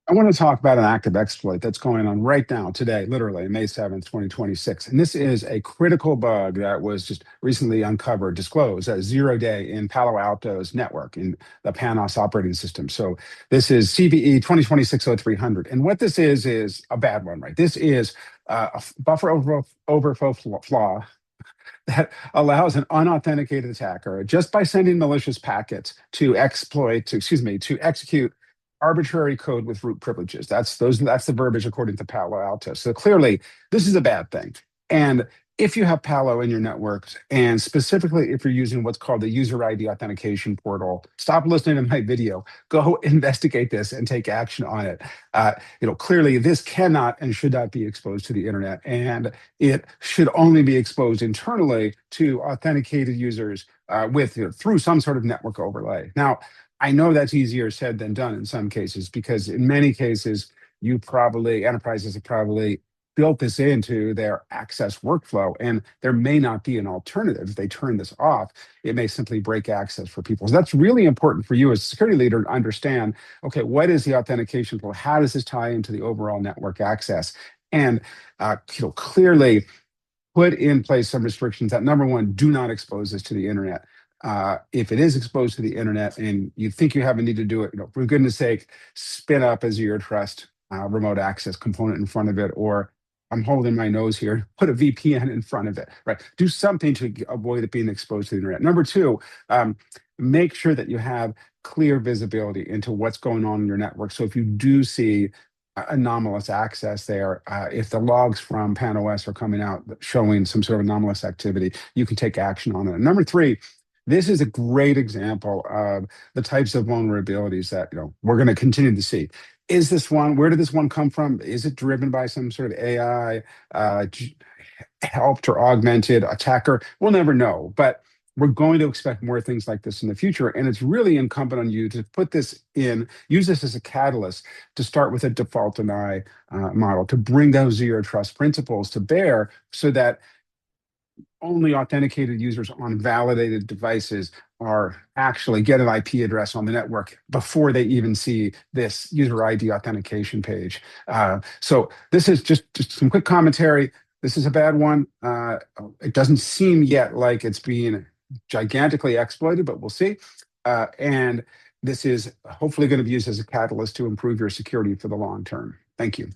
I want to talk about an active exploit that's going on right now, today, literally, May 7th, 2026. And this is a critical bug that was just recently uncovered, disclosed as Zero-Day in Palo Alto's network in the Panos operating system. So this is CVE 2026-0300. And what this is a bad one, right? This is a buffer overflow flaw that allows an unauthenticated attacker just by sending malicious packets to to execute arbitrary code with root privileges. That's the verbiage according to Palo Alto. So clearly, this is a bad thing. And if you have Palo in your networks, and specifically if you're using what's called the user ID authentication portal, stop listening to my video. Go investigate this and take action on it. Clearly this cannot and should not be exposed to the internet, and it should only be exposed internally to authenticated users through some sort of network overlay. Now, I know that's easier said than done in some cases, because in many cases, enterprises have probably built this into their access workflow, and there may not be an alternative. If they turn this off, it may simply break access for people. So that's really important for you as a security leader to understand, okay, what is the authentication flow? How does this tie into the overall network access? And clearly put in place some restrictions that, number one, do not expose this to the internet. If it is exposed to the internet and you think you have a need to do it, for goodness sake, spin up a zero trust remote access component in front of it, or I'm holding my nose here, put a VPN in front of it, right? Do something to avoid it being exposed to the internet. Number two, make sure that you have clear visibility into what's going on in your network. So if you do see anomalous access there, if the logs from PanOS are coming out showing some sort of anomalous activity, you can take action on it. And number three, this is a great example of the types of vulnerabilities that we're going to continue to see. Where did this one come from? Is it driven by some sort of AI helped or augmented attacker? We'll never know, but we're going to expect more things like this in the future. And it's really incumbent on you to use this as a catalyst to start with a default deny model, to bring those zero trust principles to bear so that only authenticated users on validated devices are actually get an IP address on the network before they even see this user ID authentication page. So this is just some quick commentary. This is a bad one. It doesn't seem yet like it's being gigantically exploited, but we'll see. And this is hopefully going to be used as a catalyst to improve your security for the long term. Thank you.